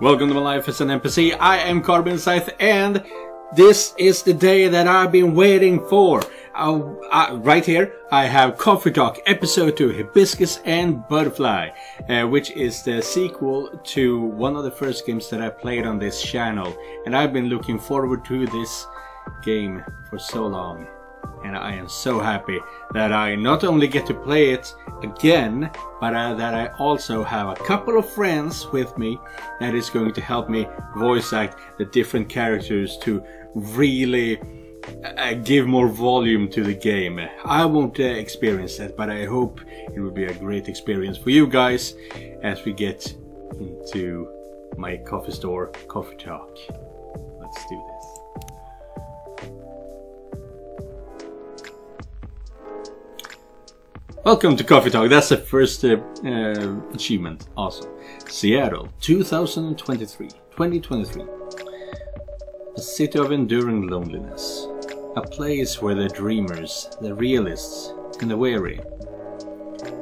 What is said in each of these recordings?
Welcome to my life as an NPC. I am Carbon Scythe, and this is the day that I've been waiting for. Right here, I have Coffee Talk Episode 2, Hibiscus and Butterfly, which is the sequel to one of the first games that I played on this channel. And I've been looking forward to this game for so long. And I am so happy that I not only get to play it again, but that I also have a couple of friends with me that is going to help me voice act the different characters to really give more volume to the game. I won't experience that, but I hope it will be a great experience for you guys as we get into my coffee store coffee talk. Let's do this. Welcome to Coffee Talk. That's the first achievement. Awesome. Seattle, 2023. A city of enduring loneliness. A place where the dreamers, the realists, and the weary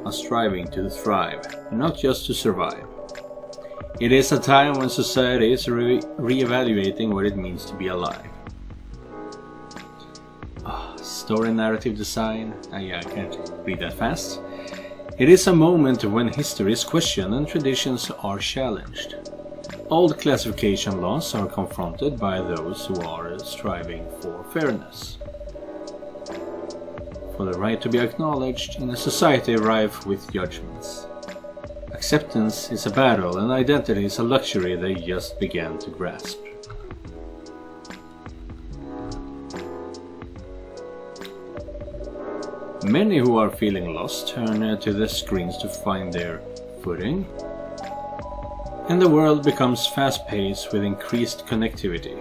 are striving to thrive, not just to survive. It is a time when society is re-evaluating what it means to be alive. Story narrative design. I can't read that fast. It is a moment when history is questioned and traditions are challenged. Old classification laws are confronted by those who are striving for fairness. For the right to be acknowledged in a society rife with judgments. Acceptance is a battle and identity is a luxury they just began to grasp. Many who are feeling lost turn to the screens to find their footing, and the world becomes fast-paced with increased connectivity.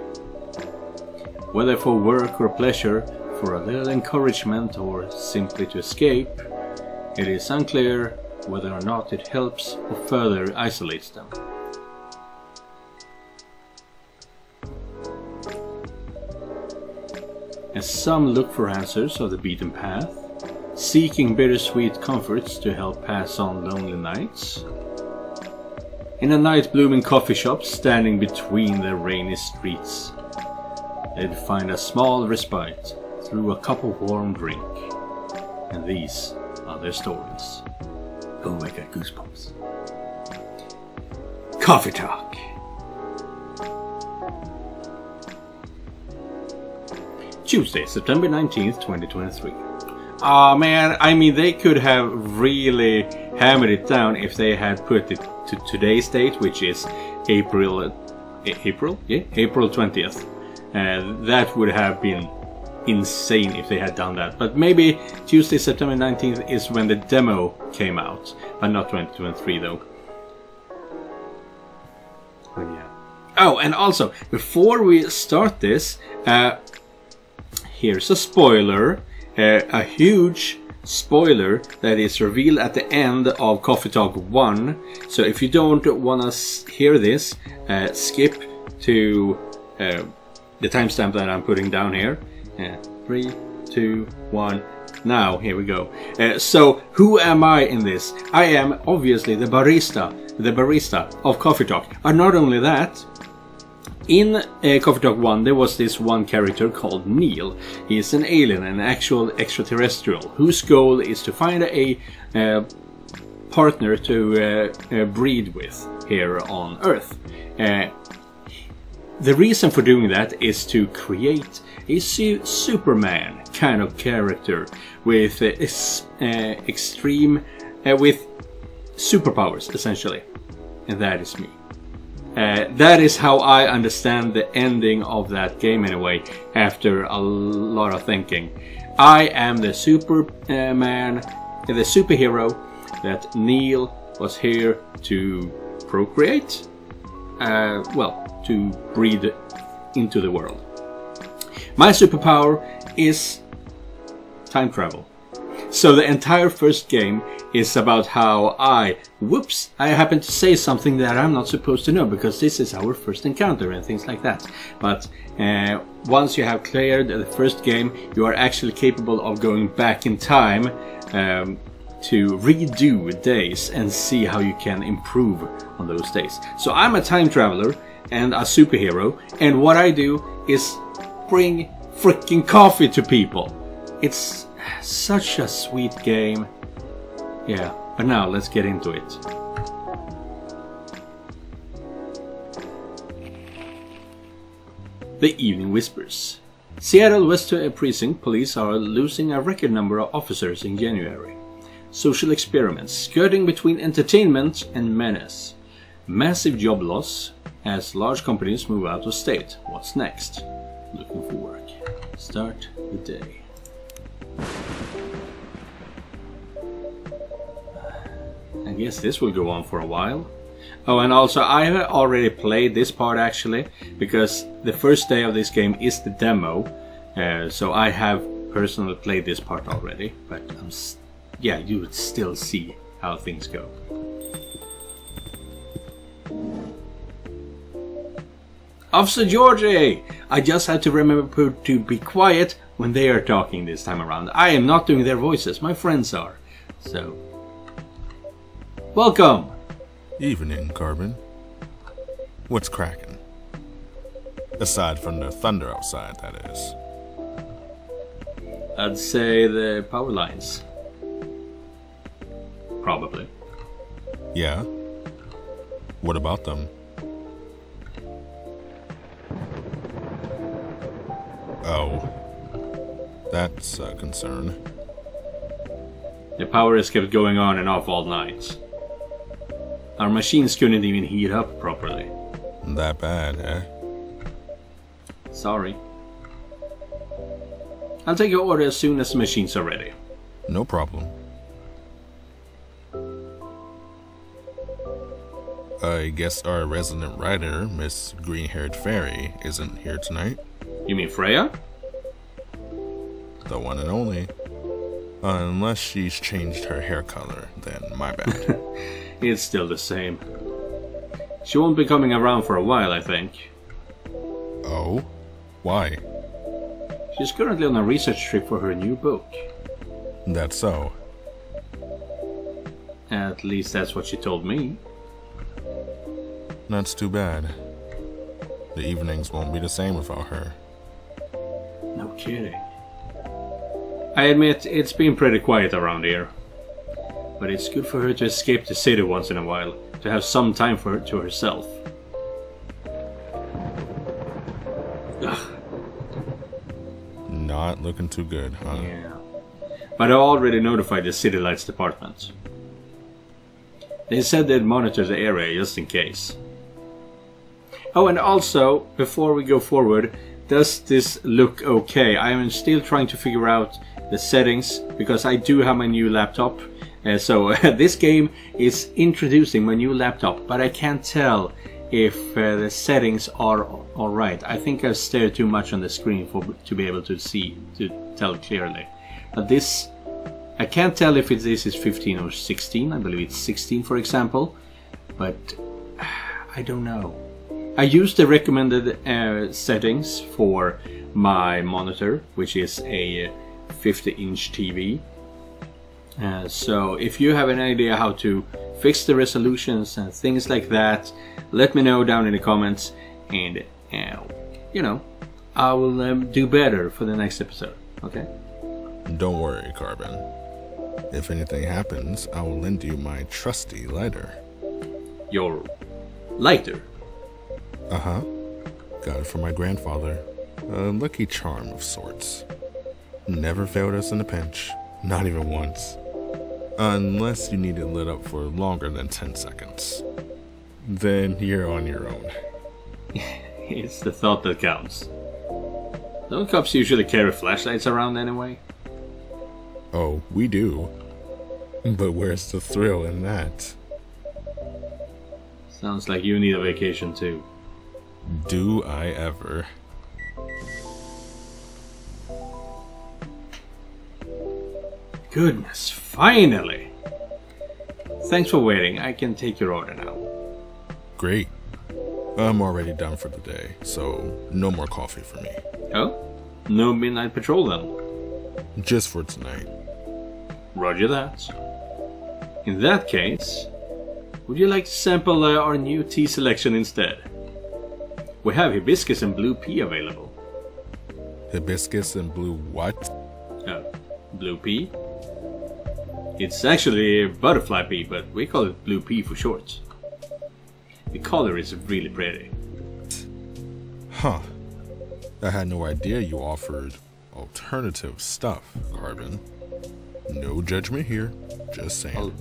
Whether for work or pleasure, for a little encouragement or simply to escape, it is unclear whether or not it helps or further isolates them. As some look for answers of the beaten path, seeking bittersweet comforts to help pass on lonely nights. In a night blooming coffee shop standing between the rainy streets, they'd find a small respite through a cup of warm drink. And these are their stories. Oh, I got goosebumps. Coffee Talk. Tuesday, September 19th, 2023. Ah man, I mean they could have really hammered it down if they had put it to today's date, which is April 20th. That would have been insane if they had done that. But maybe Tuesday, September 19th is when the demo came out, but not 2023 though. But yeah. Oh, and also before we start this, here's a spoiler. A huge spoiler that is revealed at the end of Coffee Talk 1. So if you don't want to hear this, skip to the timestamp that I'm putting down here. 3, 2, 1. Now, here we go. So, who am I in this? I am obviously the barista of Coffee Talk. And not only that, in Coffee Talk 1 there was this one character called Neil. He is an alien, an actual extraterrestrial, whose goal is to find a partner to breed with here on Earth. The reason for doing that is to create a Superman kind of character with extreme, with superpowers essentially, and that is me. That is how I understand the ending of that game anyway, after a lot of thinking. I am the Superman, the superhero that Neil was here to procreate, well, to breed into the world. My superpower is time travel. So the entire first game is about how I happen to say something that I'm not supposed to know, because this is our first encounter and things like that. But once you have cleared the first game, you are actually capable of going back in time to redo days and see how you can improve on those days. So I'm a time traveler and a superhero, and what I do is bring freaking coffee to people. It's such a sweet game. Yeah, but now let's get into it. The Evening Whispers. Seattle West Precinct Police are losing a record number of officers in January. Social experiments, skirting between entertainment and menace. Massive job loss as large companies move out of state. What's next? Looking for work. Start the day. I guess this will go on for a while. Oh, and also I have already played this part actually, because the first day of this game is the demo. So I have personally played this part already, but yeah, you would still see how things go. Officer Georgie! I just had to remember to be quiet when they are talking this time around. I am not doing their voices, my friends are. So, welcome! Evening, Carbon. What's cracking? Aside from the thunder outside, that is. I'd say the power lines. Probably. Yeah? What about them? Oh. That's a concern. The power has kept going on and off all night. Our machines couldn't even heat up properly. That bad, eh? Sorry. I'll take your order as soon as the machines are ready. No problem. I guess our resident writer, Miss Green-Haired Fairy, isn't here tonight. You mean Freya? The one and only. Unless she's changed her hair color, then my bad. It's still the same. She won't be coming around for a while, I think. Oh? Why? She's currently on a research trip for her new book. That's so. At least that's what she told me. That's too bad. The evenings won't be the same without her. No kidding. I admit it's been pretty quiet around here. But it's good for her to escape the city once in a while, to have some time for her to herself. Ugh. Not looking too good, huh? Yeah. But I already notified the City Lights department. They said they'd monitor the area just in case. Oh, and also, before we go forward, does this look okay? I am still trying to figure out the settings, because I do have my new laptop. So this game is introducing my new laptop, but I can't tell if the settings are alright. I think I've stared too much on the screen to be able to tell clearly. But this, I can't tell if this is 15 or 16. I believe it's 16, for example. But I don't know. I use the recommended settings for my monitor, which is a 50-inch TV. So if you have an idea how to fix the resolutions and things like that, let me know down in the comments, and you know, I will do better for the next episode. Okay? Don't worry, Carbon. If anything happens, I will lend you my trusty lighter. Your lighter? Uh-huh. Got it from my grandfather. A lucky charm of sorts. Never failed us in a pinch. Not even once. Unless you need it lit up for longer than 10 seconds. Then you're on your own. It's the thought that counts. Don't cops usually carry flashlights around anyway? Oh, we do. But where's the thrill in that? Sounds like you need a vacation too. Do I ever? Goodness, finally! Thanks for waiting. I can take your order now. Great. I'm already done for the day, so no more coffee for me. Oh? No midnight patrol then? Just for tonight. Roger that. In that case, would you like to sample our new tea selection instead? We have hibiscus and blue pea available. Hibiscus and blue what? Blue pea? It's actually butterfly pea, but we call it blue pea for short. The color is really pretty. Huh. I had no idea you offered alternative stuff, Carbon. No judgment here, just saying.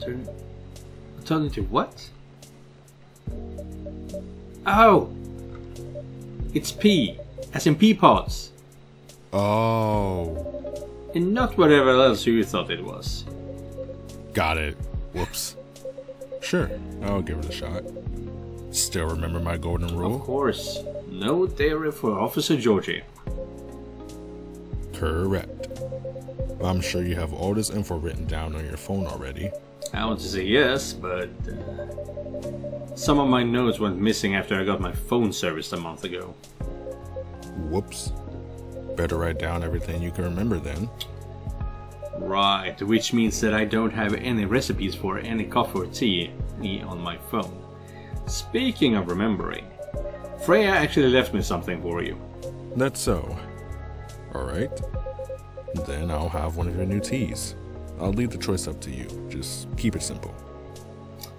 Alternative what? Oh! It's pea, as in pea pods. Oh. And not whatever else you thought it was. Got it. Whoops. Sure, I'll give it a shot. Still remember my golden rule? Of course. No dairy for Officer Georgie. Correct. I'm sure you have all this info written down on your phone already. I want to say yes, but some of my notes went missing after I got my phone serviced a month ago. Whoops. Better write down everything you can remember then. Right, which means that I don't have any recipes for any coffee or tea on my phone. Speaking of remembering, Freya actually left me something for you. That's so. Alright. Then I'll have one of your new teas. I'll leave the choice up to you. Just keep it simple.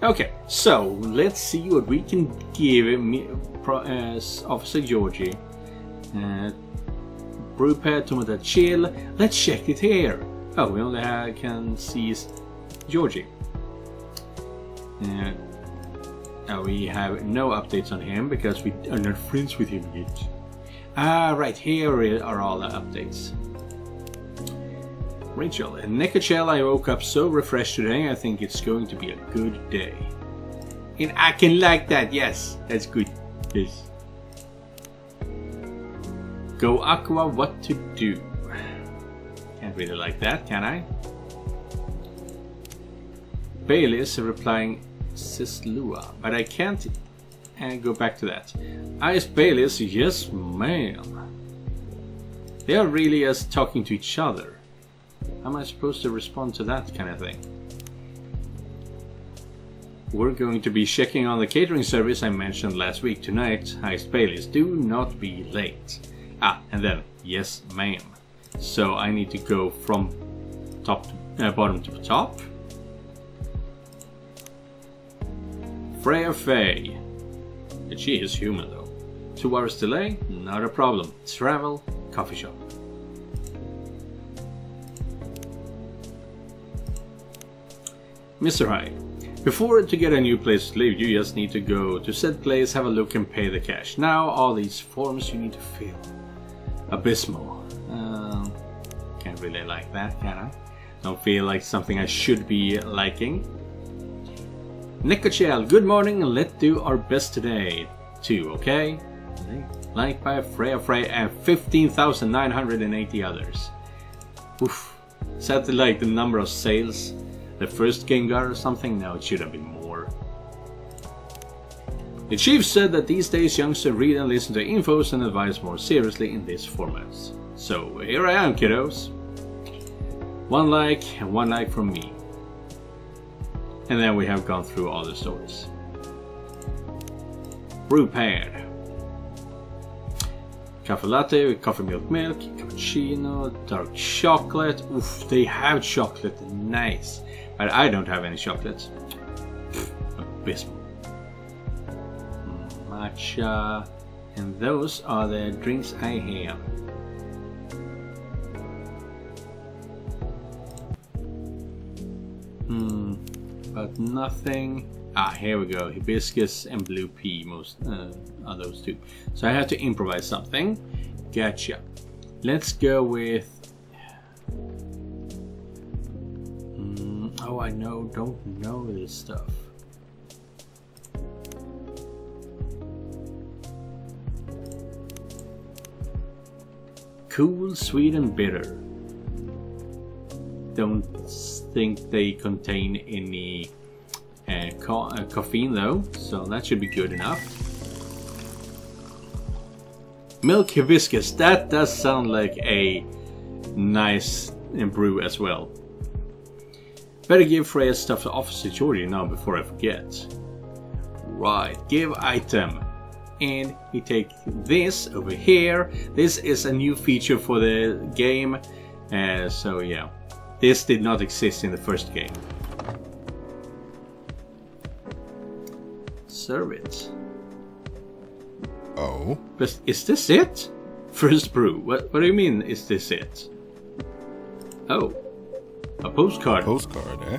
Okay, so let's see what we can give me, Officer Georgie. Brew pad, tomato chill. Let's check it here. Oh, we only can see Georgie. We have no updates on him because we are not friends with him yet. Right, here are all the updates. Rachel, and Nekachel, I woke up so refreshed today, I think it's going to be a good day. And I can like that, yes, that's good. Yes. Go Aqua, what to do? Can't really like that, can I? Bailey is replying Sislua, but I can't go back to that. Ice Baileys, yes ma'am. They are really just talking to each other. How am I supposed to respond to that kind of thing? We're going to be checking on the catering service I mentioned last week tonight. Ice Baileys, do not be late. And then, yes ma'am. So I need to go from bottom to top. Freya Faye. She is human though. 2 hours delay? Not a problem. Travel, coffee shop. Mr. High. Before to get a new place to live, you just need to go to said place, have a look and pay the cash. Now all these forms you need to fill. Abysmal. Can't really like that, can I? Don't feel like something I should be liking. Nekachel, good morning, and let's do our best today too, okay? Like by Freya and 15,980 others. Oof. Is that like the number of sales the first game got or something? No, it should have been more. The chief said that these days youngsters read and listen to infos and advise more seriously in this format. So here I am, kiddos. 1 like and 1 like from me. And then we have gone through all the stories. Brew pad. Coffee latte with coffee milk, cappuccino, dark chocolate. Oof, they have chocolate, nice. But I don't have any chocolate. Abysmal. Matcha. And those are the drinks I have. But nothing. Here we go. Hibiscus and blue pea, most are those two. So I have to improvise something. Gotcha. Let's go with. Oh, I don't know this stuff. Cool, sweet, and bitter. Don't think they contain any caffeine though, so that should be good enough. Milk hibiscus, that does sound like a nice brew as well. Better give Freya's stuff to Officer Georgie now before I forget. Right, give item. And we take this over here. This is a new feature for the game. So yeah, this did not exist in the first game. Serve it. Oh? But is this it? First brew. What do you mean, is this it? Oh. A postcard. A postcard, eh?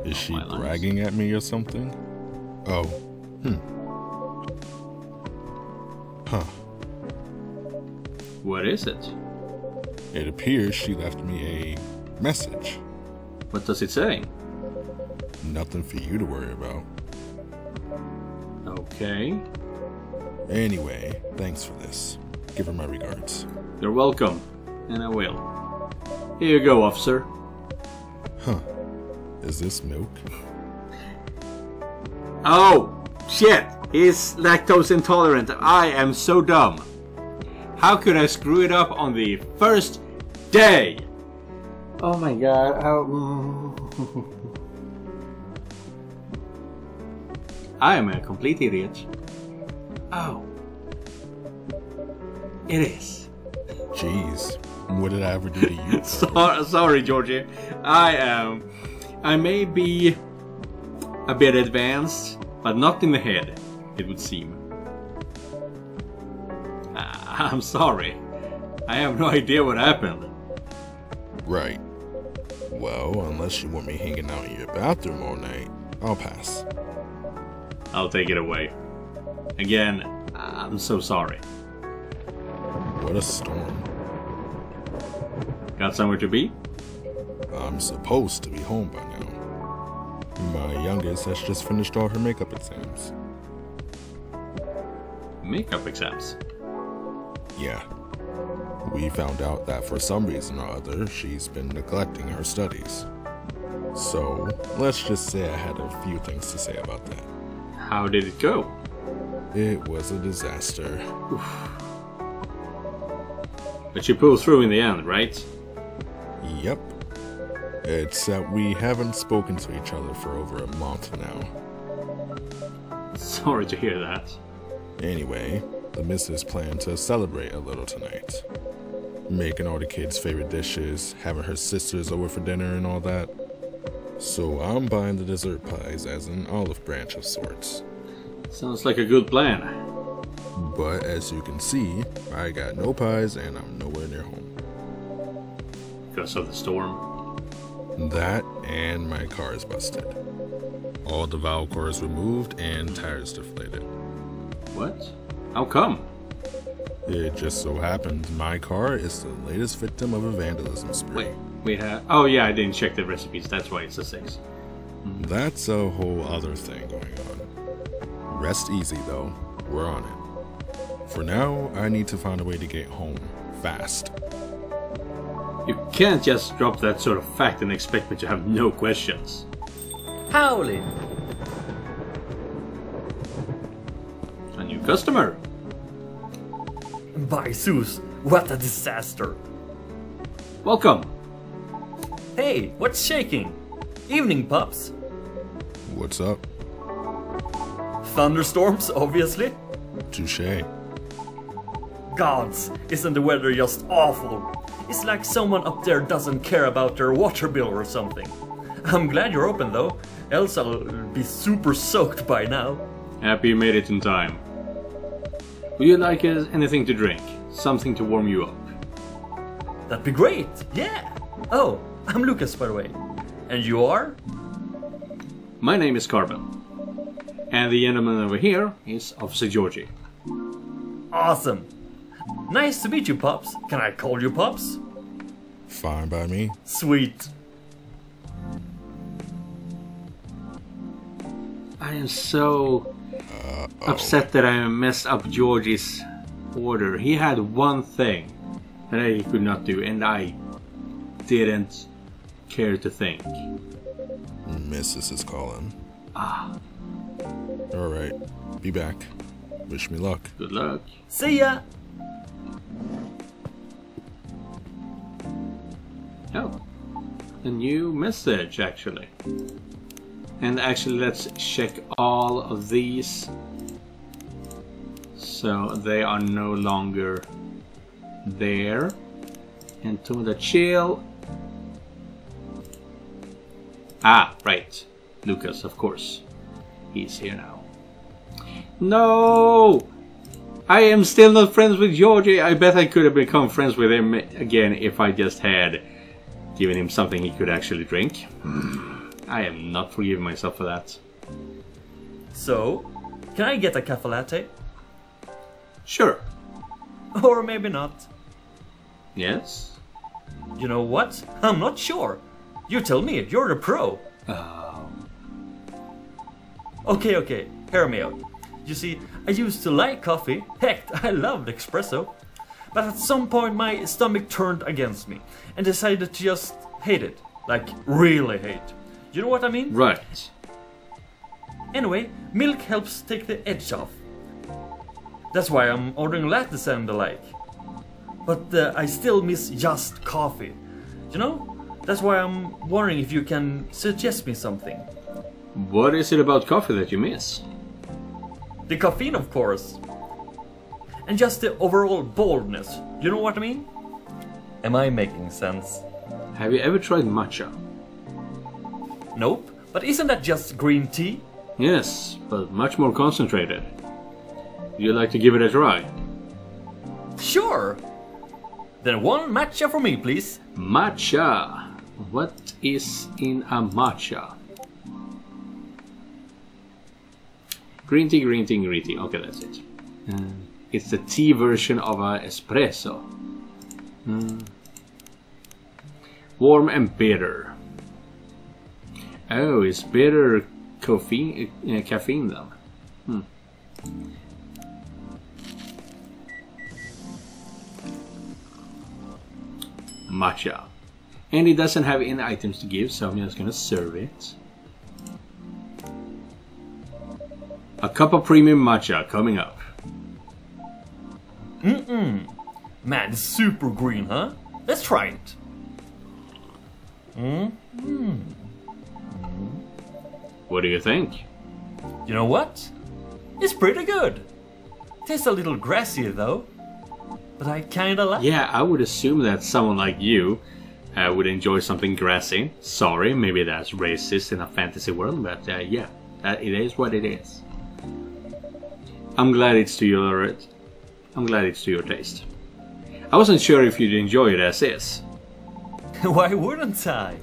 Is she bragging at me or something? Oh. Huh. What is it? It appears she left me a message. What does it say? Nothing for you to worry about. Okay. Anyway, thanks for this. Give her my regards. You're welcome, and I will. Here you go, officer. Huh. Is this milk? Oh, shit! He's lactose intolerant. I am so dumb. How could I screw it up on the first day? Oh my god. I am a complete idiot. Oh. It is. Jeez. What did I ever do to you? Sorry, Georgie. I may be a bit advanced, but not in the head, it would seem. I'm sorry. I have no idea what happened. Right. Well, unless you want me hanging out in your bathroom all night, I'll pass. I'll take it away. Again, I'm so sorry. What a storm. Got somewhere to be? I'm supposed to be home by now. My youngest has just finished all her makeup exams. Makeup exams? Yeah. We found out that for some reason or other, she's been neglecting her studies. So, let's just say I had a few things to say about that. How did it go? It was a disaster. Oof. But you pulled through in the end, right? Yep. It's that we haven't spoken to each other for over a month now. Sorry to hear that. Anyway, the missus planned to celebrate a little tonight. Making all the kids' favorite dishes, having her sisters over for dinner and all that. So I'm buying the dessert pies as an olive branch of sorts. Sounds like a good plan. But as you can see, I got no pies and I'm nowhere near home. Because of the storm? That and my car is busted. All the valve cores removed and tires deflated. What? How come? It just so happened my car is the latest victim of a vandalism spree. Wait, we have... Oh yeah, I didn't check the recipes, that's why it's a 6. That's a whole other thing going on. Rest easy though, we're on it. For now, I need to find a way to get home, fast. You can't just drop that sort of fact and expect me to have no questions. Howley! A new customer! By Zeus, what a disaster! Welcome! Hey, what's shaking? Evening, pups. What's up? Thunderstorms, obviously. Touché. Gods, isn't the weather just awful? It's like someone up there doesn't care about their water bill or something. I'm glad you're open though, else I'll be super soaked by now. Happy you made it in time. Would you like anything to drink? Something to warm you up? That'd be great, yeah! Oh, I'm Lucas, by the way. And you are? My name is Carbon. And the gentleman over here is Officer Georgie. Awesome! Nice to meet you, Pops. Can I call you Pops? Fine by me. Sweet. I am so upset that I messed up Georgie's order. He had one thing that I could not do, and I didn't care to think. Mrs. is calling. Ah. Alright, be back. Wish me luck. Good luck. See ya! Oh. a new message actually. And actually let's check all of these. So they are no longer there. And to the chill. Ah, right. Lucas, of course. He's here now. No! I am still not friends with Georgie. I bet I could have become friends with him again if I just had given him something he could actually drink. I am not forgiving myself for that. So, can I get a cafe latte? Sure. Or maybe not. Yes? You know what? I'm not sure. You tell me, you're the pro. Okay, hear me out. You see, I used to like coffee. Heck, I loved espresso. But at some point my stomach turned against me and decided to just hate it. Like, really hate. You know what I mean? Right. Anyway, milk helps take the edge off. That's why I'm ordering lattes and the like. But I still miss just coffee. You know? That's why I'm wondering if you can suggest me something. What is it about coffee that you miss? The caffeine, of course. And just the overall boldness. You know what I mean? Am I making sense? Have you ever tried matcha? Nope. But isn't that just green tea? Yes, but much more concentrated. Would you like to give it a try? Sure. Then one matcha for me, please. Matcha. What is in a matcha? Green tea, green tea, green tea. Okay, that's it. It's the tea version of a espresso. Warm and bitter. Oh, it's bitter caffeine then. Matcha. And it doesn't have any items to give, so I'm just gonna serve it. A cup of premium matcha coming up. Man, it's super green, huh? Let's try it. What do you think? You know what? It's pretty good. Tastes a little grassy though. But I kinda like it. Yeah, I would assume that someone like you would enjoy something grassy. Sorry, maybe that's racist in a fantasy world, but yeah, it is what it is. I'm glad it's to your taste. I wasn't sure if you'd enjoy it as is. Why wouldn't I?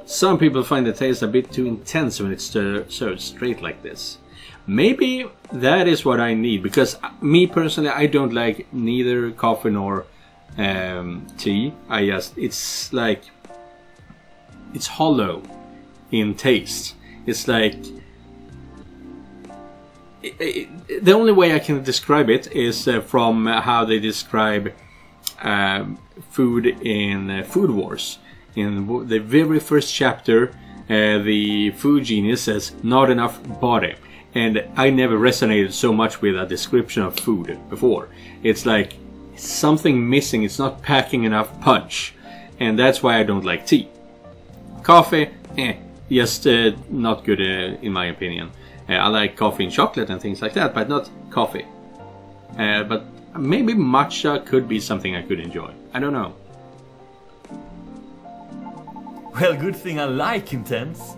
Some people find the taste a bit too intense when it's served straight like this. Maybe that is what I need, because me personally, I don't like neither coffee nor tea. It's like, it's hollow in taste. It's like, the only way I can describe it is from how they describe food in Food Wars. In the very first chapter, the food genius says, "Not enough body." And I never resonated so much with a description of food before. It's like something missing, it's not packing enough punch. And that's why I don't like tea. Coffee, just not good in my opinion. I like coffee and chocolate and things like that, but not coffee. But maybe matcha could be something I could enjoy. I don't know. Well, good thing I like intense.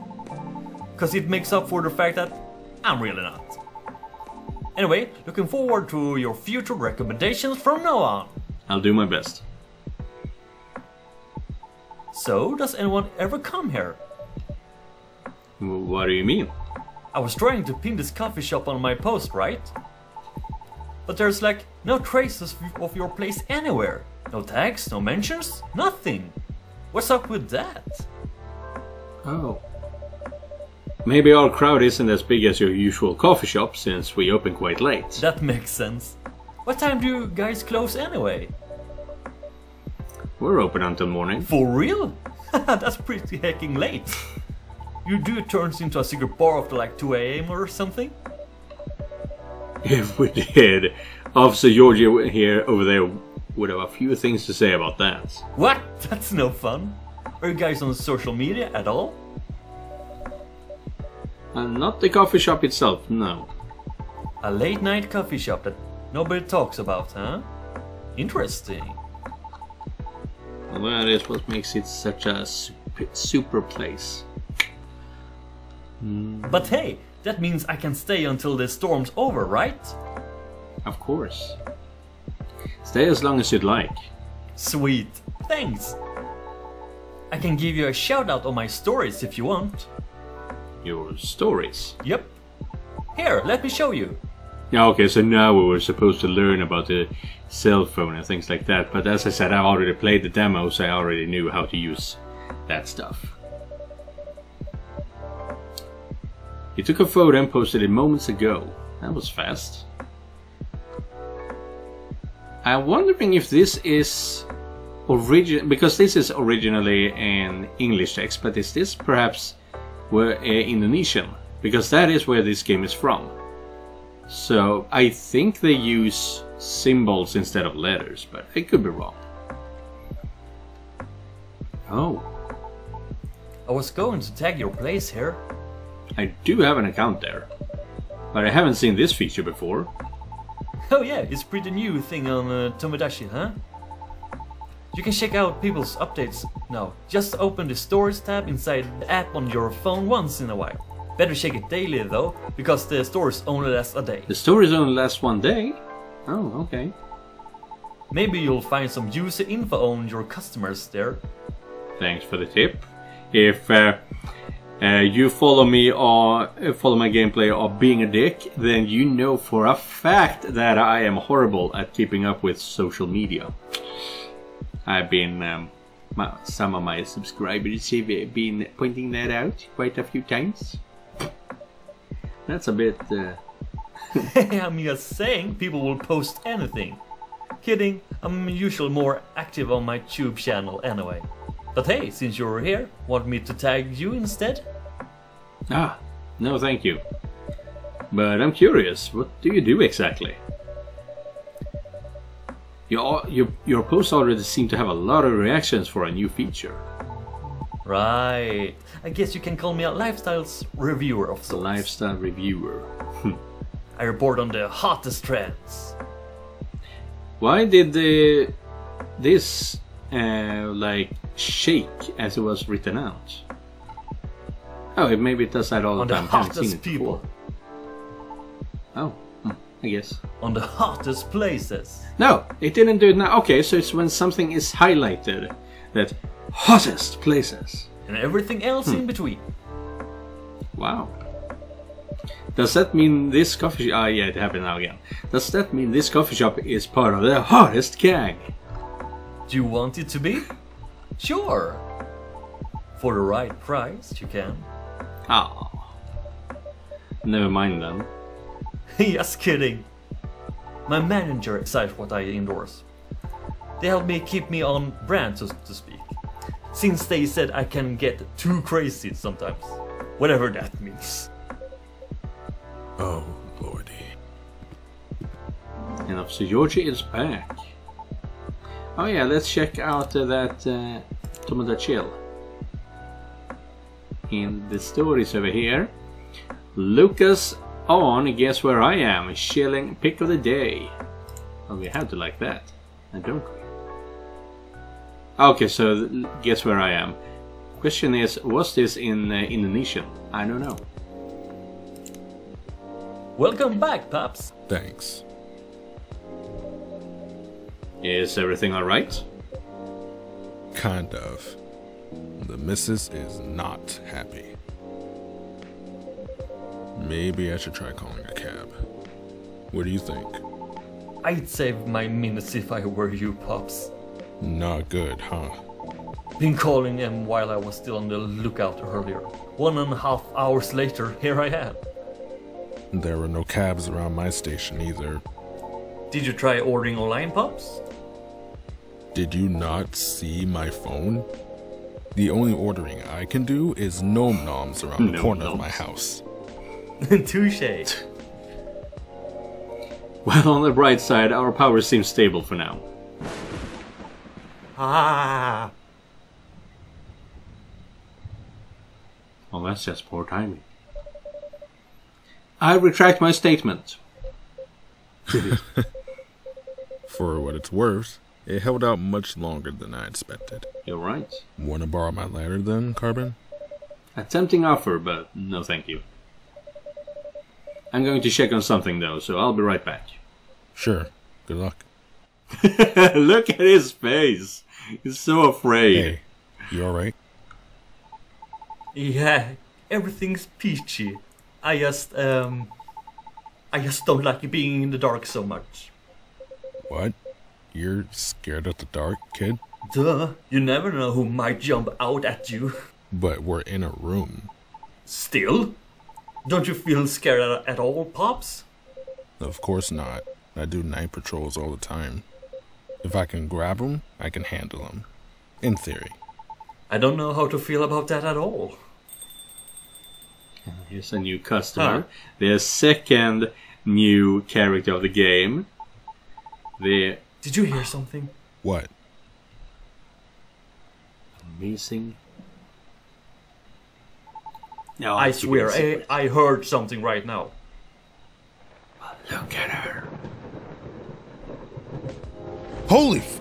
Cause it makes up for the fact that I'm really not. Anyway, looking forward to your future recommendations from now on. I'll do my best. So, does anyone ever come here? What do you mean? I was trying to pin this coffee shop on my post, right? But there's like no traces of your place anywhere. No tags, no mentions, nothing. What's up with that? Oh. Maybe our crowd isn't as big as your usual coffee shop, since we open quite late. That makes sense. What time do you guys close anyway? We're open until morning. For real? That's pretty hecking late. You do turns into a secret bar after like 2 AM or something? If we did, Officer Georgie here over there would have a few things to say about that. What? That's no fun. Are you guys on social media at all? Not the coffee shop itself, no. A late night coffee shop that nobody talks about, huh? Interesting. Well, that is what makes it such a super place. But hey, that means I can stay until the storm's over, right? Of course. Stay as long as you'd like. Sweet, thanks. I can give you a shout out on my stories if you want. Your stories? Yep. Here, let me show you. Yeah, okay, so now we were supposed to learn about the cell phone and things like that, but as I said, I already played the demo, so I already knew how to use that stuff. You took a photo and posted it moments ago. That was fast. I'm wondering if this is because this is originally an English text, but is this perhaps Indonesian? Because that is where this game is from. So I think they use symbols instead of letters, but I could be wrong. Oh. I was going to tag your place here. I do have an account there, but I haven't seen this feature before. Oh yeah, it's a pretty new thing on Tomodachi, huh? You can check out people's updates now. Just open the Stories tab inside the app on your phone once in a while. Better check it daily though, because the stories only last a day. The stories only last one day? Oh, okay. Maybe you'll find some user info on your customers there. Thanks for the tip. If you follow me or follow my gameplay of being a dick, then you know for a fact that I am horrible at keeping up with social media. I've been, some of my subscribers have been pointing that out quite a few times. That's a bit... I'm just saying, people will post anything. Kidding, I'm usually more active on my tube channel anyway. But hey, since you're here, want me to tag you instead? Ah, no thank you. But I'm curious, what do you do exactly? Your posts already seem to have a lot of reactions for a new feature. Right. I guess you can call me a lifestyles reviewer of sorts. Lifestyle reviewer. I report on the hottest trends. Why did this like shake as it was written out? Oh, maybe it does that all the time. On the hottest people. Oh, I guess. On the hottest places. No, it didn't do it now. Okay, so it's when something is highlighted that hottest places. And everything else in between. Wow. Does that mean this coffee shop... Ah, yeah, it happened now again. Does that mean this coffee shop is part of the hottest gang? Do you want it to be? Sure. For the right price, you can. Ah. Never mind then. Just kidding. My manager decides what I endorse. They help me keep me on brand, so to speak. Since they said I can get too crazy sometimes. Whatever that means. Oh, lordy. And Officer Georgie is back. Oh yeah, let's check out that Tomodachi. In the stories over here, Lucas on Guess Where I Am, shilling pick of the day. Oh, we have to like that, and don't we? Okay, so Guess Where I Am. Question is, was this in Indonesian? I don't know. Welcome back, Pops. Thanks. Is everything alright? Kind of. The missus is not happy. Maybe I should try calling a cab. What do you think? I'd save my minutes if I were you, Pops. Not good, huh? Been calling them while I was still on the lookout earlier. 1.5 hours later, here I am. There were no cabs around my station either. Did you try ordering online, Pops? Did you not see my phone? The only ordering I can do is nom-noms around the corner of my house. Touche. Well, on the bright side, our power seems stable for now. Ah. Well, that's just poor timing. I retract my statement. For what it's worth, it held out much longer than I expected. You're right. Want to borrow my ladder then, Carbon? A tempting offer, but no thank you. I'm going to check on something though, so I'll be right back. Sure. Good luck. Look at his face. He's so afraid. Hey, you alright? Yeah, everything's peachy. I just don't like being in the dark so much. What? You're scared of the dark, kid? Duh, you never know who might jump out at you. But we're in a room. Still? Don't you feel scared at all, Pops? Of course not. I do night patrols all the time. If I can grab them, I can handle them. In theory. I don't know how to feel about that at all. Here's a new customer. The second new character of the game. The Did you hear something? What? amazing. No, I swear, I heard something right now. Look at her. Holy f...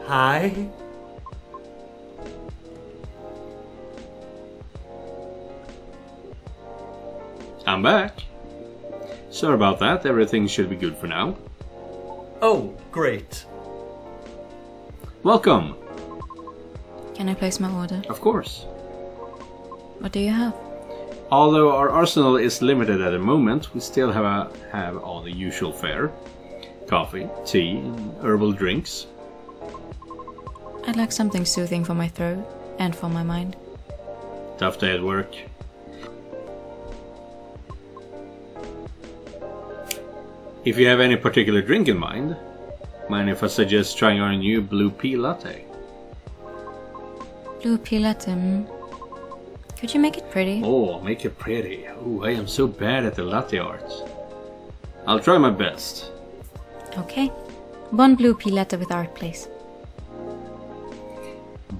Hi? I'm back. Sorry about that. Everything should be good for now. Oh, great. Welcome. Can I place my order? Of course. What do you have? Although our arsenal is limited at the moment, we still have all the usual fare. Coffee, tea, and herbal drinks. I'd like something soothing for my throat and for my mind. Tough day at work. If you have any particular drink in mind if I suggest trying our new blue pea latte? Blue pea latte. Could you make it pretty? Oh, make it pretty. Oh, I am so bad at the latte art. I'll try my best. Okay. One blue pea latte with art, please.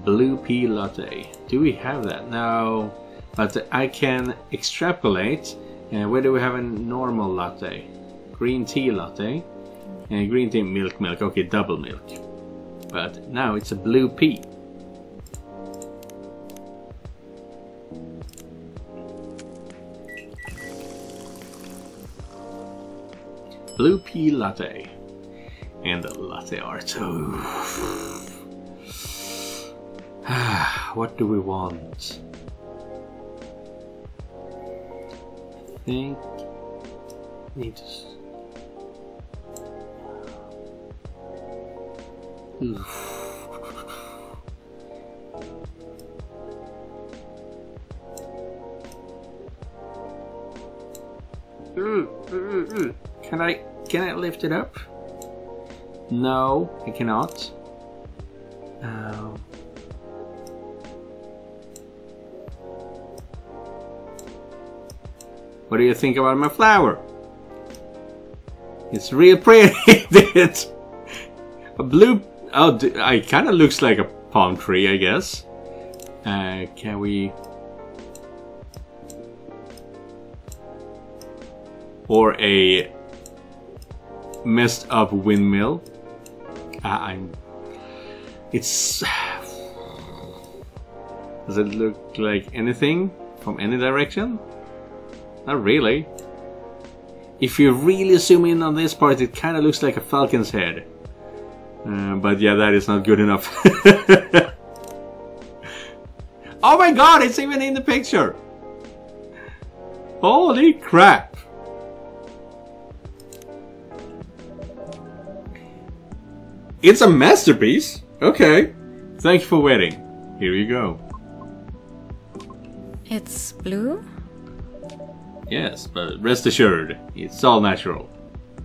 Blue pea latte. Do we have that? No. But I can extrapolate. Where do we have a normal latte? Green tea latte. Green tea milk. Okay, double milk. But now it's a blue pea. Blue pea latte. And the latte art. Oh. What do we want? I think need to. Can I lift it up? No, I cannot. What do you think about my flower? It's real pretty, it? A blue... Oh, it kind of looks like a palm tree, I guess. Can we... Or a messed up windmill. It's... Does it look like anything from any direction? Not really. If you really zoom in on this part, it kind of looks like a falcon's head. But yeah, that is not good enough. Oh my god, it's even in the picture! Holy crap! It's a masterpiece! Okay. Thank you for waiting. Here you go. It's blue? Yes, but rest assured, it's all natural.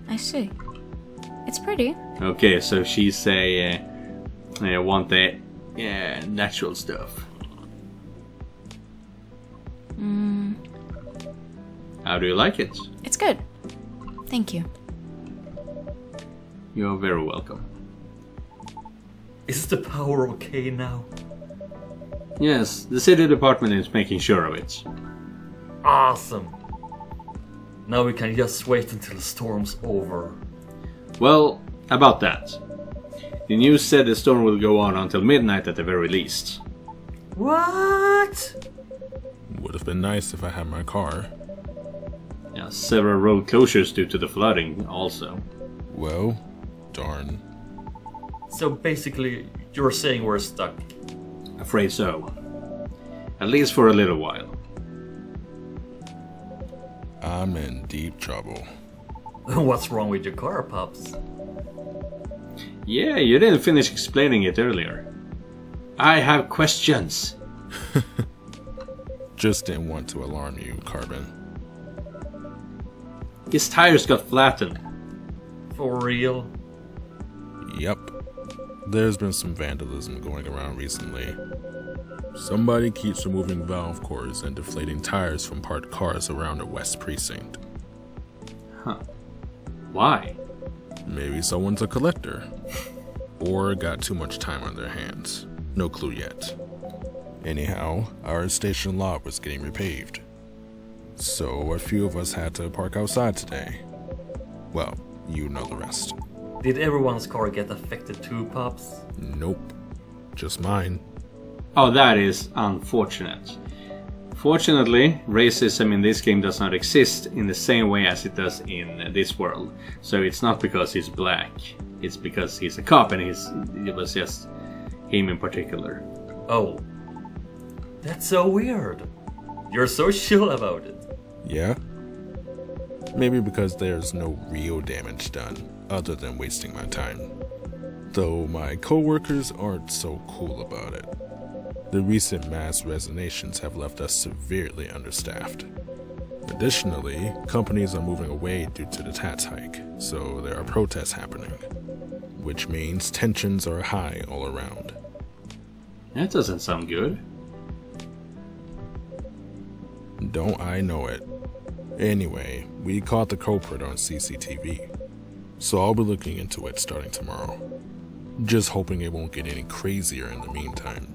I see. It's pretty. Okay, so she say, I want the natural stuff. Mm, How do you like it? it's good. Thank you. You're very welcome. Is the power okay now? Yes, the city department is making sure of it. Awesome! Now we can just wait until the storm's over. Well, about that. The news said the storm will go on until midnight at the very least. What? Would have been nice if I had my car. Yeah, several road closures due to the flooding also. Well, darn. So basically, you're saying we're stuck? Afraid so. At least for a little while. I'm in deep trouble. What's wrong with your car, Pops? Yeah, you didn't finish explaining it earlier. I have questions. Just didn't want to alarm you, Carbon. His tires got flattened. For real? Yep. There's been some vandalism going around recently. Somebody keeps removing valve cores and deflating tires from parked cars around the West Precinct. Huh. Why? Maybe someone's a collector. Or got too much time on their hands. No clue yet. Anyhow, our station lot was getting repaved. So a few of us had to park outside today. Well, you know the rest. Did everyone's car get affected too, Pops? Nope. Just mine. Oh, that is unfortunate. Fortunately, racism in this game does not exist in the same way as it does in this world. So it's not because he's black. It's because he's a cop and it was just him in particular. Oh. That's so weird. You're so chill about it. Yeah? Maybe because there's no real damage done, other than wasting my time. Though my co-workers aren't so cool about it. The recent mass resignations have left us severely understaffed. Additionally, companies are moving away due to the tax hike, so there are protests happening. Which means tensions are high all around. That doesn't sound good. Don't I know it. Anyway, we caught the culprit on CCTV, so I'll be looking into it starting tomorrow. Just hoping it won't get any crazier in the meantime.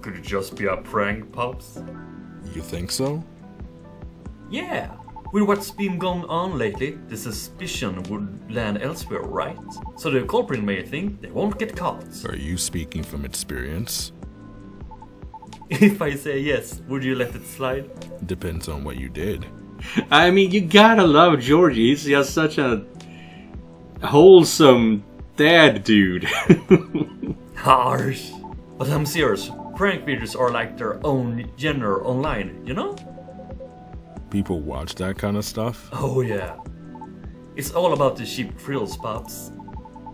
Could it just be a prank, Pops? You think so? Yeah. With what's been going on lately, the suspicion would land elsewhere, right? So the culprit may think they won't get caught. Are you speaking from experience? If I say yes, would you let it slide? Depends on what you did. I mean, you gotta love Georgie. He's just such a wholesome dad dude. Harsh. But I'm serious. Prank videos are like their own genre online, you know? People watch that kind of stuff? Oh yeah. It's all about the cheap thrills, Pops.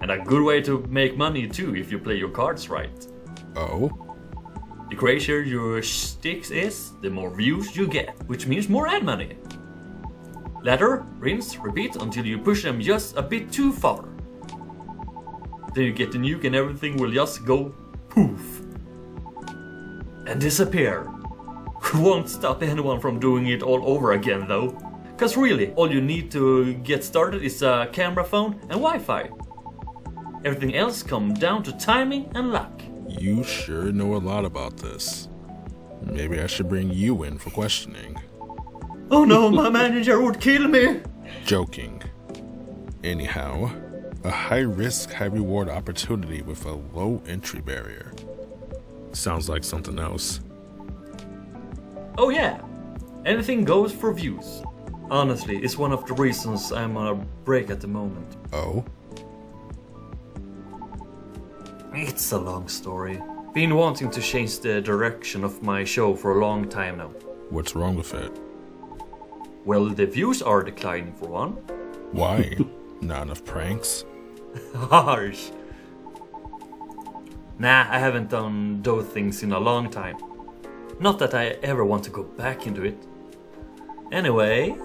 And a good way to make money too if you play your cards right. Oh? The crazier your sticks is, the more views you get, which means more ad money. Ladder, rinse, repeat until you push them just a bit too far. Then you get the nuke and everything will just go poof. And disappear. Won't stop anyone from doing it all over again though. Cause really, all you need to get started is a camera phone and Wi-Fi. Everything else comes down to timing and luck. You sure know a lot about this. Maybe I should bring you in for questioning. Oh no, my manager would kill me! Joking. Anyhow, a high-risk, high-reward opportunity with a low entry barrier. Sounds like something else. Oh yeah, anything goes for views. Honestly, it's one of the reasons I'm on a break at the moment. Oh? It's a long story. Been wanting to change the direction of my show for a long time now. What's wrong with it? Well, the views are declining for one. Why? Not enough pranks? Harsh. Nah, I haven't done those things in a long time. Not that I ever want to go back into it. Anyway,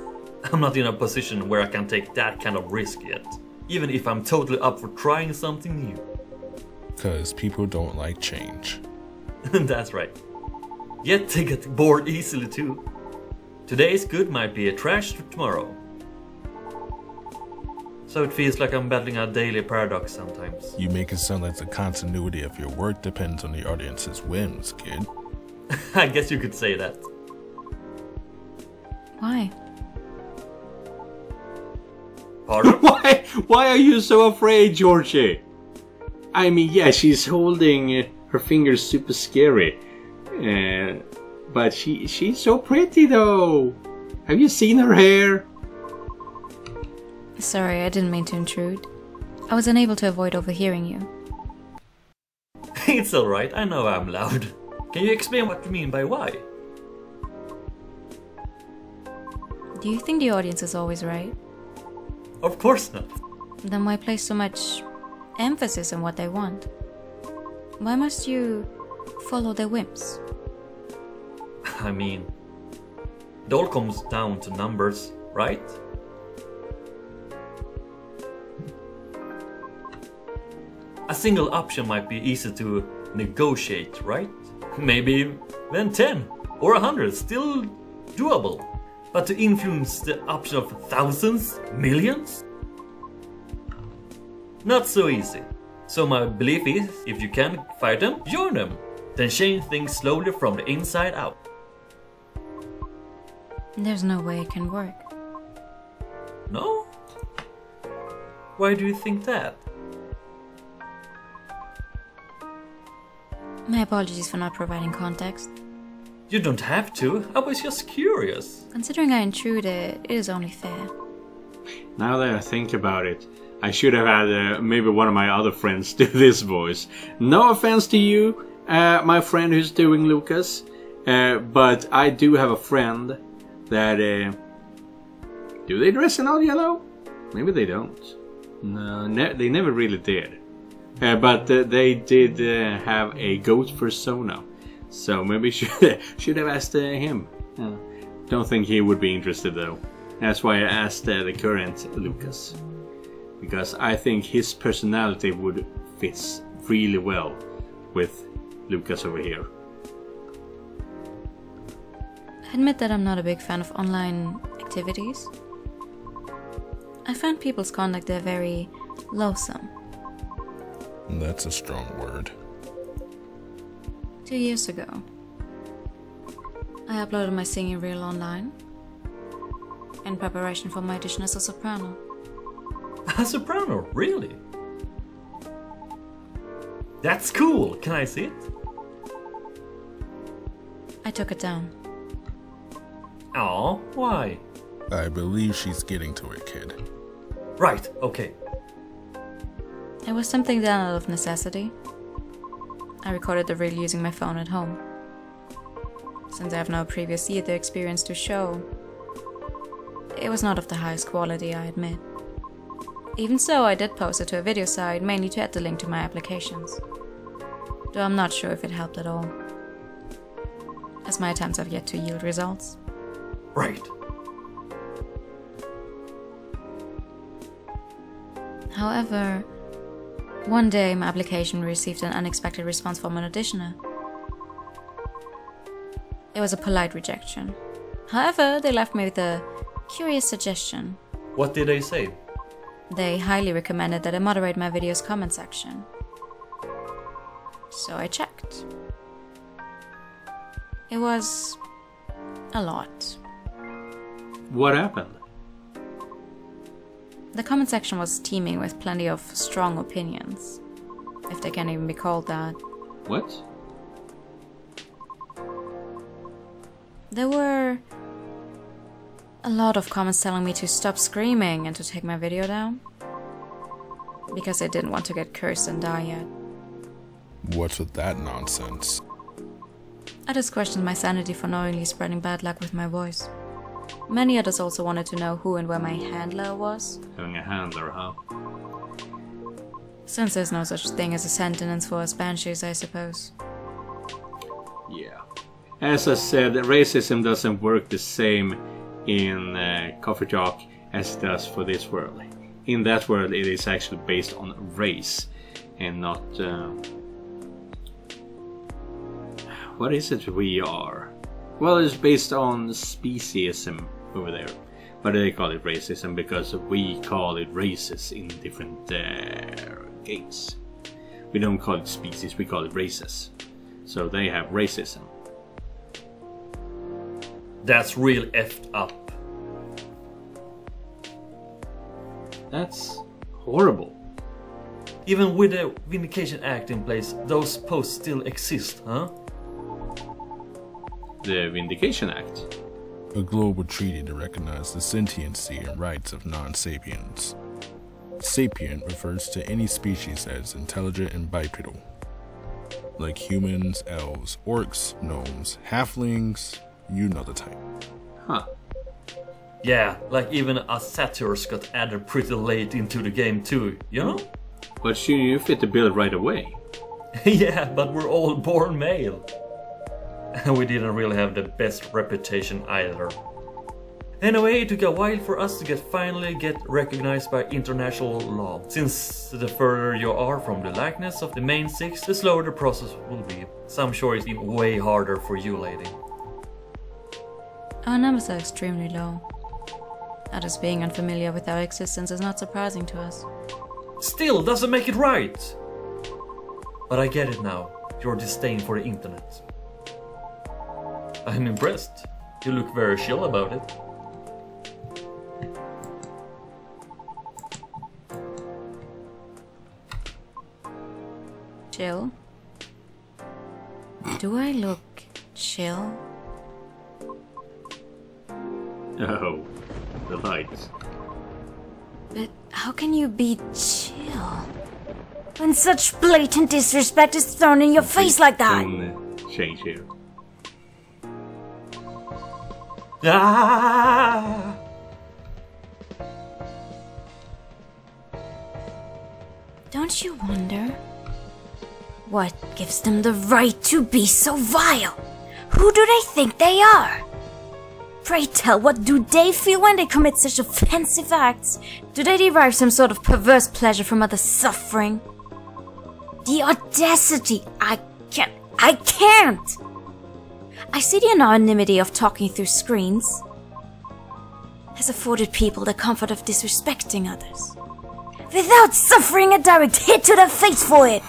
I'm not in a position where I can take that kind of risk yet. Even if I'm totally up for trying something new. 'Cause people don't like change. That's right. Yet they get bored easily too. Today's good might be a trash tomorrow. So it feels like I'm battling a daily paradox sometimes. You make it sound like the continuity of your work depends on the audience's whims, kid. I guess you could say that. Why? Pardon? Why are you so afraid, Georgie? I mean, yeah, she's holding her fingers super scary. But she's so pretty, though. Have you seen her hair? Sorry, I didn't mean to intrude. I was unable to avoid overhearing you. It's alright, I know I'm loud. Can you explain what you mean by why? Do you think the audience is always right? Of course not. Then why place so much emphasis on what they want? Why must you follow their whims? I mean, it all comes down to numbers, right? A single option might be easy to negotiate, right? Maybe then 10 or 100, still doable. But to influence the option of thousands, millions? Not so easy. So my belief is, if you can fight them, join them. Then change things slowly from the inside out. There's no way it can work. No? Why do you think that? My apologies for not providing context. You don't have to, I was just curious. Considering I intruded, it is only fair. Now that I think about it, I should have had maybe one of my other friends do this voice. No offense to you, my friend who's doing Lucas, but I do have a friend that... do they dress in all yellow? Maybe they don't. No, they never really did. But they did have a goat persona. So maybe should have asked him. Don't think he would be interested though. That's why I asked the current Lucas. Because I think his personality would fit really well with Lucas over here. I admit that I'm not a big fan of online activities. I find people's conduct there very loathsome. That's a strong word. 2 years ago, I uploaded my singing reel online in preparation for my audition as a soprano. A soprano? Really? That's cool! Can I see it? I took it down. Aw, why? I believe she's getting to it, kid. Right, okay. It was something done out of necessity. I recorded the reel using my phone at home. Since I have no previous theater experience to show, it was not of the highest quality, I admit. Even so, I did post it to a video site, mainly to add the link to my applications. Though I'm not sure if it helped at all, as my attempts have yet to yield results. Right. However, one day my application received an unexpected response from an auditioner. It was a polite rejection. However, they left me with a curious suggestion. What did they say? They highly recommended that I moderate my video's comment section. So I checked. It was a lot. What happened? The comment section was teeming with plenty of strong opinions, if they can even be called that. What? There were a lot of comments telling me to stop screaming and to take my video down, because I didn't want to get cursed and die yet. What's with that nonsense? I just questioned my sanity for knowingly spreading bad luck with my voice. Many others also wanted to know who and where my handler was. Having a handler, huh? Since there's no such thing as a sentence for us banshees, I suppose. Yeah. As I said, racism doesn't work the same in Coffee Talk as it does for this world. In that world, it is actually based on race and not... what is it we are? Well, it's based on speciesism over there. But they call it racism because we call it races in different games. We don't call it species, we call it races. So they have racism. That's real effed up. That's horrible. Even with the Vindication Act in place, those posts still exist, huh? The Vindication Act? A global treaty to recognize the sentiency and rights of non-sapiens. Sapient refers to any species that is intelligent and bipedal, like humans, elves, orcs, gnomes, halflings, you know the type. Huh. Yeah, like even a satyrs got added pretty late into the game too, you know? But you fit the bill right away. Yeah, but we're all born male. And we didn't really have the best reputation either. Anyway, it took a while for us to finally get recognized by international law. Since the further you are from the likeness of the main six, the slower the process will be. So I'm sure it's been way harder for you, lady. Our numbers are extremely low. Others being unfamiliar with our existence is not surprising to us. Still doesn't make it right! But I get it now, your disdain for the internet. I'm impressed. You look very chill about it. Chill? Do I look chill? Oh, the lights. But how can you be chill when such blatant disrespect is thrown in your face like that? Change here. Ah! Don't you wonder? What gives them the right to be so vile? Who do they think they are? Pray tell, what do they feel when they commit such offensive acts? Do they derive some sort of perverse pleasure from others' suffering? The audacity! I can't! I see the anonymity of talking through screens has afforded people the comfort of disrespecting others, without suffering a direct hit to the face for it!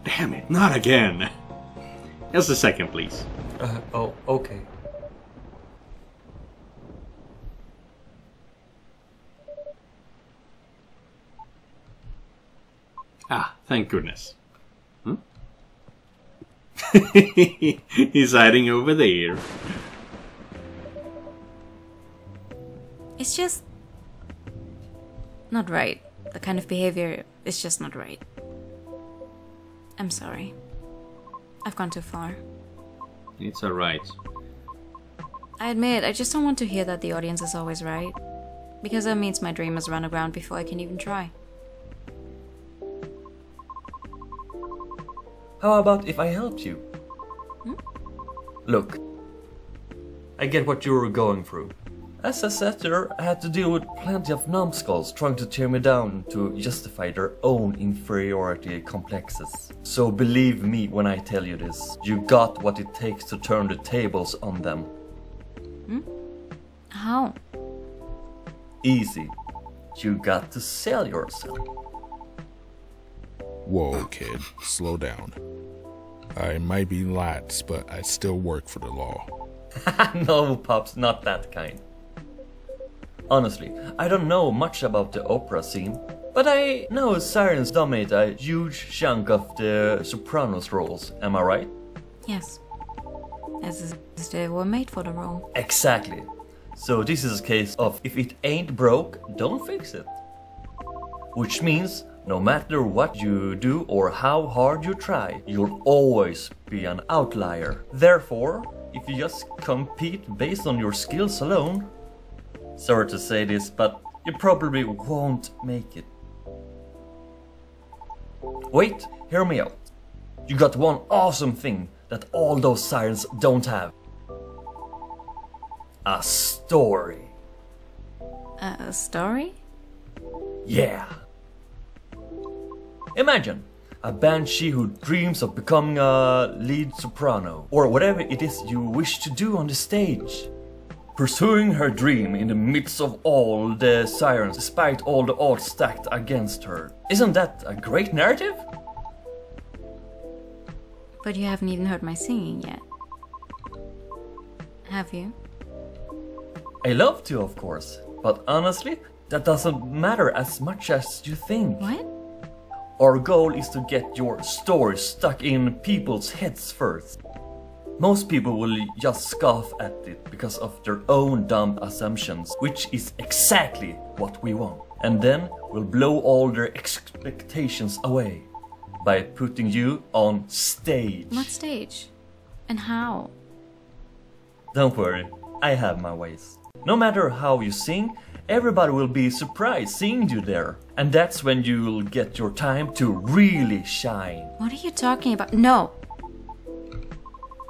Damn it, not again! Just a second, please. Oh, okay. Ah, thank goodness. Hmm? He's hiding over there. It's just not right. The kind of behavior is just not right. I'm sorry. I've gone too far. It's alright. I admit, I just don't want to hear that the audience is always right. Because that means my dream has run aground before I can even try. How about if I helped you? Look, I get what you were going through. As a satyr, I had to deal with plenty of numbskulls trying to tear me down to justify their own inferiority complexes. So believe me when I tell you this, you got what it takes to turn the tables on them. How? Easy. You got to sell yourself. Whoa, kid, slow down. I might be lax, but I still work for the law. No, Pops, not that kind. Honestly, I don't know much about the opera scene, but I know sirens dominate a huge chunk of the sopranos roles, am I right? Yes. As they were made for the role. Exactly. So this is a case of if it ain't broke, don't fix it. Which means no matter what you do or how hard you try, you'll always be an outlier. Therefore, if you just compete based on your skills alone, sorry to say this, but you probably won't make it. Wait, hear me out. You got one awesome thing that all those sirens don't have. A story. A story? Yeah. Imagine A banshee who dreams of becoming a lead soprano, or whatever it is you wish to do on the stage. Pursuing her dream in the midst of all the sirens, despite all the odds stacked against her. Isn't that a great narrative? But you haven't even heard my singing yet. Have you? I love to, of course, but honestly, that doesn't matter as much as you think. What? Our goal is to get your story stuck in people's heads first. Most people will just scoff at it because of their own dumb assumptions, which is exactly what we want. And then we'll blow all their expectations away by putting you on stage. What stage? And how? Don't worry, I have my ways. No matter how you sing, everybody will be surprised seeing you there. And that's when you'll get your time to really shine. What are you talking about? No!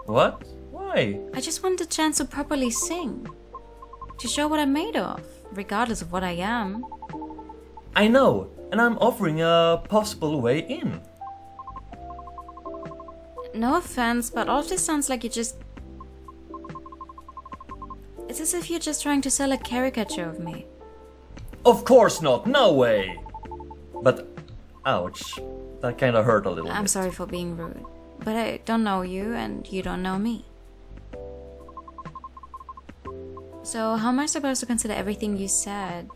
What? Why? I just want the chance to properly sing. To show what I'm made of, regardless of what I am. I know, and I'm offering a possible way in. No offense, but all of this sounds like you just... It's as if you're just trying to sell a caricature of me. Of course not, no way! But, ouch, that kinda hurt a little bit. I'm sorry for being rude, but I don't know you and you don't know me. So how am I supposed to consider everything you said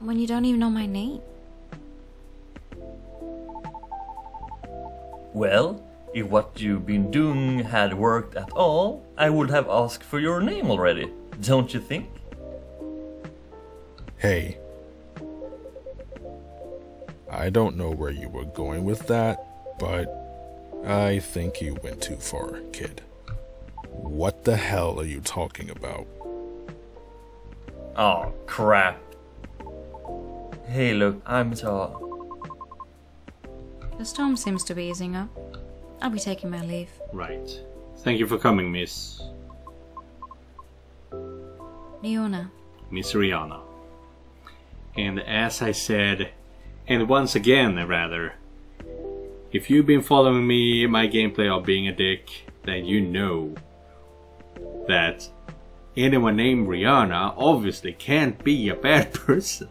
when you don't even know my name? Well, if what you've been doing had worked at all, I would have asked for your name already, don't you think? Hey. I don't know where you were going with that, but I think you went too far, kid. What the hell are you talking about? Oh, crap. Hey, look, I'm so... The storm seems to be easing up. I'll be taking my leave. Right. Thank you for coming, Miss... Leona. Miss Rihanna. And as I said, and once again rather, if you've been following me, my gameplay of being a dick, then you know that anyone named Rihanna obviously can't be a bad person.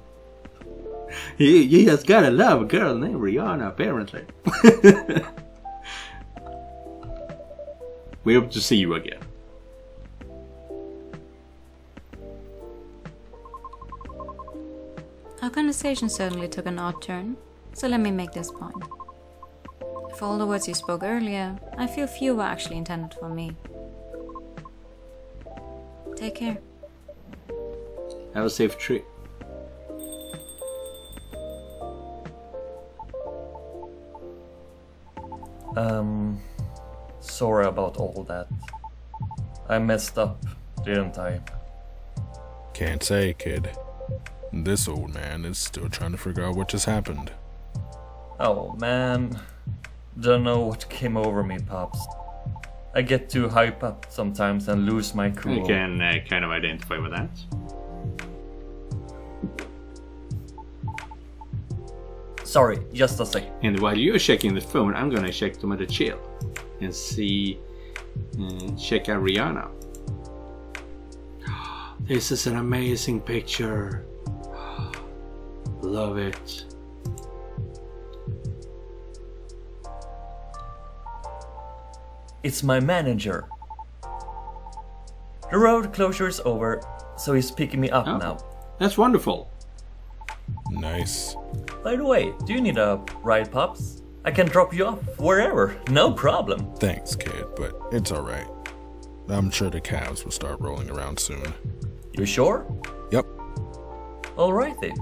You just gotta love a girl named Rihanna, apparently. We hope to see you again. Our conversation certainly took an odd turn, so let me make this point. For all the words you spoke earlier, I feel few were actually intended for me. Take care. Have a safe trip. Sorry about all that. I messed up, didn't I? Can't say, kid. This old man is still trying to figure out what just happened. Oh man, don't know what came over me, Pops. I get too hyped up sometimes and lose my cool. I can kind of identify with that. Sorry, just a sec. And while you're checking the phone, I'm gonna check them at the chill and see, check out Rihanna. This is an amazing picture. Love it. It's my manager. The road closure is over, so he's picking me up now. That's wonderful. Nice. By the way, do you need a ride, Pops? I can drop you off wherever, no problem. Thanks, kid, but it's alright. I'm sure the calves will start rolling around soon. You sure? Yep. Alright then.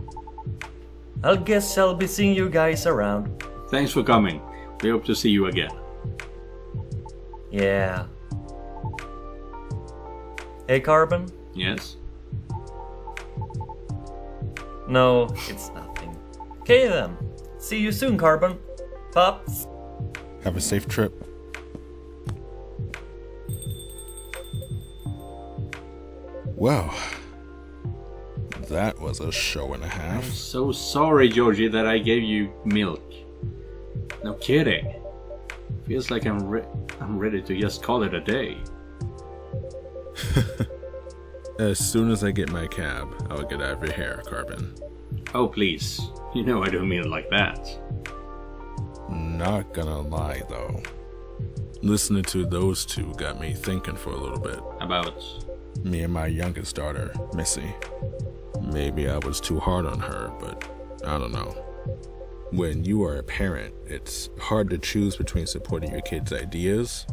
I guess I'll be seeing you guys around. Thanks for coming. We hope to see you again. Yeah. Hey, Carbon? Yes? No, it's nothing. Okay then. See you soon, Carbon. Pops. Have a safe trip. Well, that was a show and a half. I'm so sorry, Georgie, that I gave you milk. No kidding. Feels like I'm ready to just call it a day. As soon as I get my cab, I'll get out of your hair, Carbon. Oh please, you know I don't mean it like that. Not gonna lie though. Listening to those two got me thinking for a little bit. About? Me and my youngest daughter, Missy. Maybe I was too hard on her, but I don't know. When you are a parent, it's hard to choose between supporting your kids' ideas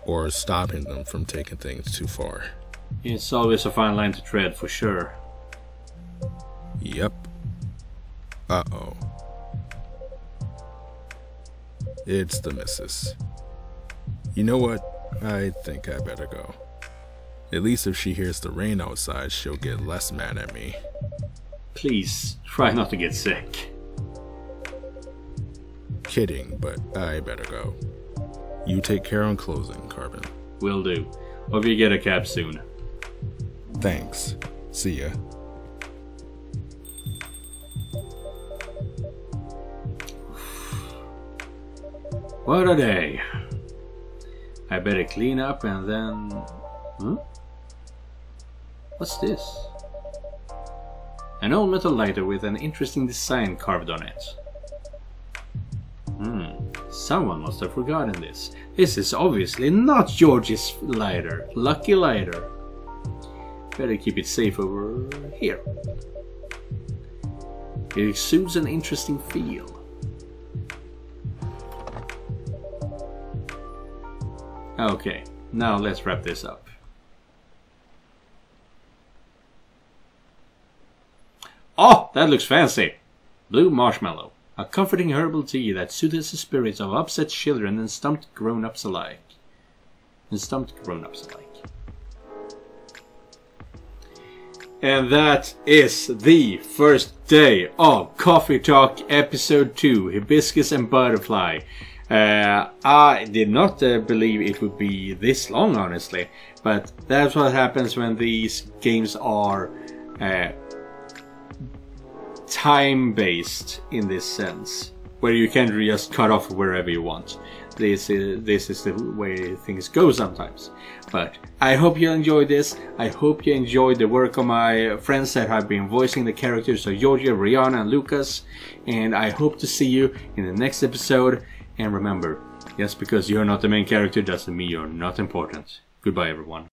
or stopping them from taking things too far. It's always a fine line to tread, for sure. Yep. Uh-oh. It's the missus. You know what? I think I better go. At least if she hears the rain outside, she'll get less mad at me. Please, try not to get sick. Kidding, but I better go. You take care on closing, Carbon. Will do. Hope you get a cab soon. Thanks. See ya. What a day. I better clean up and then... What's this? An old metal lighter with an interesting design carved on it. Someone must have forgotten this. This is obviously not George's lighter. Lucky lighter. Better keep it safe over here. It exudes an interesting feel. Okay, now let's wrap this up. Oh, that looks fancy! Blue marshmallow. A comforting herbal tea that soothes the spirits of upset children and stumped grown-ups alike. And that is the first day of Coffee Talk Episode 2, Hibiscus and Butterfly. I did not believe it would be this long, honestly, but that's what happens when these games are time-based in this sense, where you can just cut off wherever you want. This is the way things go sometimes. But I hope you enjoyed this. I hope you enjoyed the work of my friends that have been voicing the characters of Georgia, Rihanna, and Lucas. And I hope to see you in the next episode. And remember, just because you're not the main character doesn't mean you're not important. Goodbye, everyone.